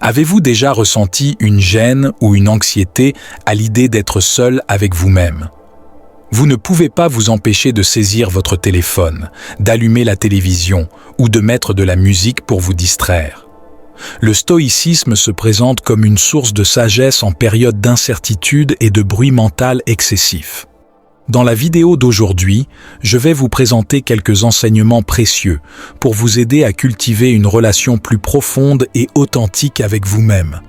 Avez-vous déjà ressenti une gêne ou une anxiété à l'idée d'être seul avec vous-même? Vous ne pouvez pas vous empêcher de saisir votre téléphone, d'allumer la télévision ou de mettre de la musique pour vous distraire. Le stoïcisme se présente comme une source de sagesse en période d'incertitude et de bruit mental excessif. Dans la vidéo d'aujourd'hui, je vais vous présenter quelques enseignements précieux pour vous aider à cultiver une relation plus profonde et authentique avec vous-même.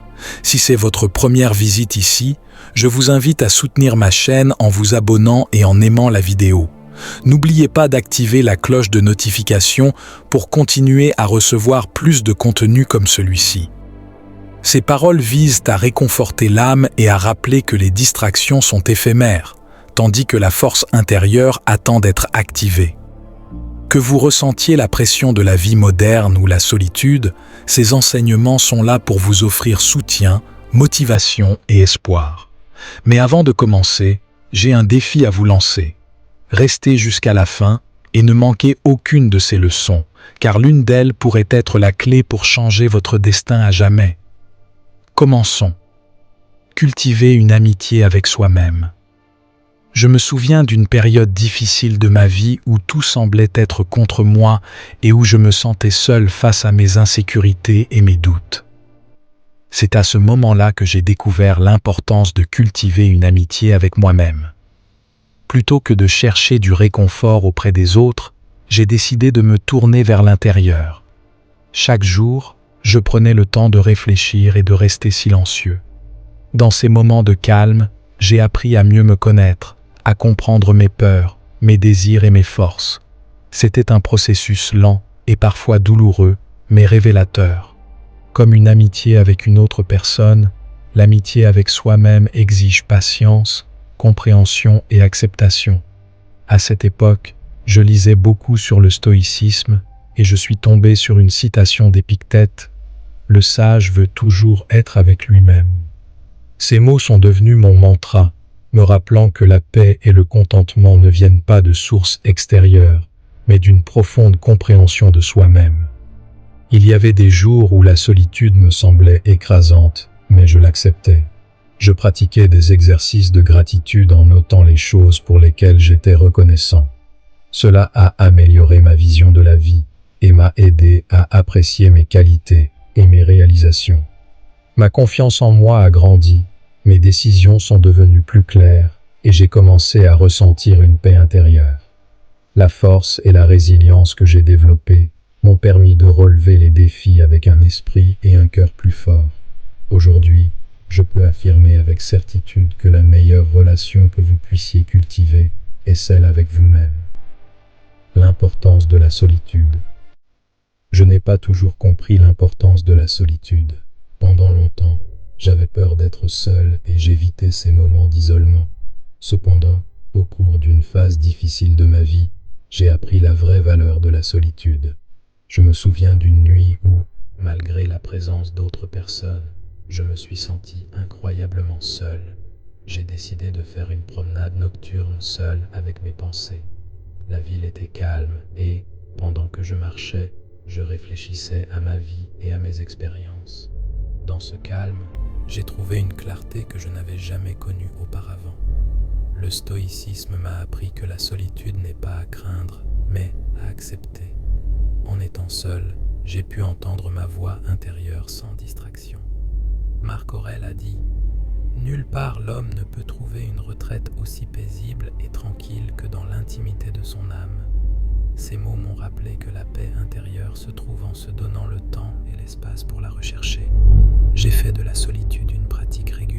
Si c'est votre première visite ici, je vous invite à soutenir ma chaîne en vous abonnant et en aimant la vidéo. N'oubliez pas d'activer la cloche de notification pour continuer à recevoir plus de contenu comme celui-ci. Ces paroles visent à réconforter l'âme et à rappeler que les distractions sont éphémères, tandis que la force intérieure attend d'être activée. Que vous ressentiez la pression de la vie moderne ou la solitude, ces enseignements sont là pour vous offrir soutien, motivation et espoir. Mais avant de commencer, j'ai un défi à vous lancer. Restez jusqu'à la fin et ne manquez aucune de ces leçons, car l'une d'elles pourrait être la clé pour changer votre destin à jamais. Commençons. Cultivez une amitié avec soi-même. Je me souviens d'une période difficile de ma vie où tout semblait être contre moi et où je me sentais seul face à mes insécurités et mes doutes. C'est à ce moment-là que j'ai découvert l'importance de cultiver une amitié avec moi-même. Plutôt que de chercher du réconfort auprès des autres, j'ai décidé de me tourner vers l'intérieur. Chaque jour, je prenais le temps de réfléchir et de rester silencieux. Dans ces moments de calme, j'ai appris à mieux me connaître, à comprendre mes peurs, mes désirs et mes forces. C'était un processus lent et parfois douloureux, mais révélateur. Comme une amitié avec une autre personne, l'amitié avec soi-même exige patience, compréhension et acceptation. À cette époque, je lisais beaucoup sur le stoïcisme et je suis tombé sur une citation d'Épictète: « Le sage veut toujours être avec lui-même ». Ces mots sont devenus mon mantra, me rappelant que la paix et le contentement ne viennent pas de sources extérieures, mais d'une profonde compréhension de soi-même. Il y avait des jours où la solitude me semblait écrasante, mais je l'acceptais. Je pratiquais des exercices de gratitude en notant les choses pour lesquelles j'étais reconnaissant. Cela a amélioré ma vision de la vie et m'a aidé à apprécier mes qualités et mes réalisations. Ma confiance en moi a grandi, mes décisions sont devenues plus claires et j'ai commencé à ressentir une paix intérieure. La force et la résilience que j'ai développées m'ont permis de relever les défis avec un esprit et un cœur plus forts. Aujourd'hui, je peux affirmer avec certitude que la meilleure relation que vous puissiez cultiver est celle avec vous-même. L'importance de la solitude. Je n'ai pas toujours compris l'importance de la solitude. Pendant longtemps, j'avais peur d'être seul et j'évitais ces moments d'isolement. Cependant, au cours d'une phase difficile de ma vie, j'ai appris la vraie valeur de la solitude. Je me souviens d'une nuit où, malgré la présence d'autres personnes, je me suis senti incroyablement seul. J'ai décidé de faire une promenade nocturne seul avec mes pensées. La ville était calme et, pendant que je marchais, je réfléchissais à ma vie et à mes expériences. Dans ce calme, j'ai trouvé une clarté que je n'avais jamais connue auparavant. Le stoïcisme m'a appris que la solitude n'est pas à craindre, mais à accepter. En étant seul, j'ai pu entendre ma voix intérieure sans distraction. Marc Aurèle a dit « Nulle part l'homme ne peut trouver une retraite aussi paisible et tranquille que dans l'intimité de son âme. » Ces mots m'ont rappelé que la paix intérieure se trouve en se donnant le temps et l'espace pour la rechercher. J'ai fait de la solitude une pratique régulière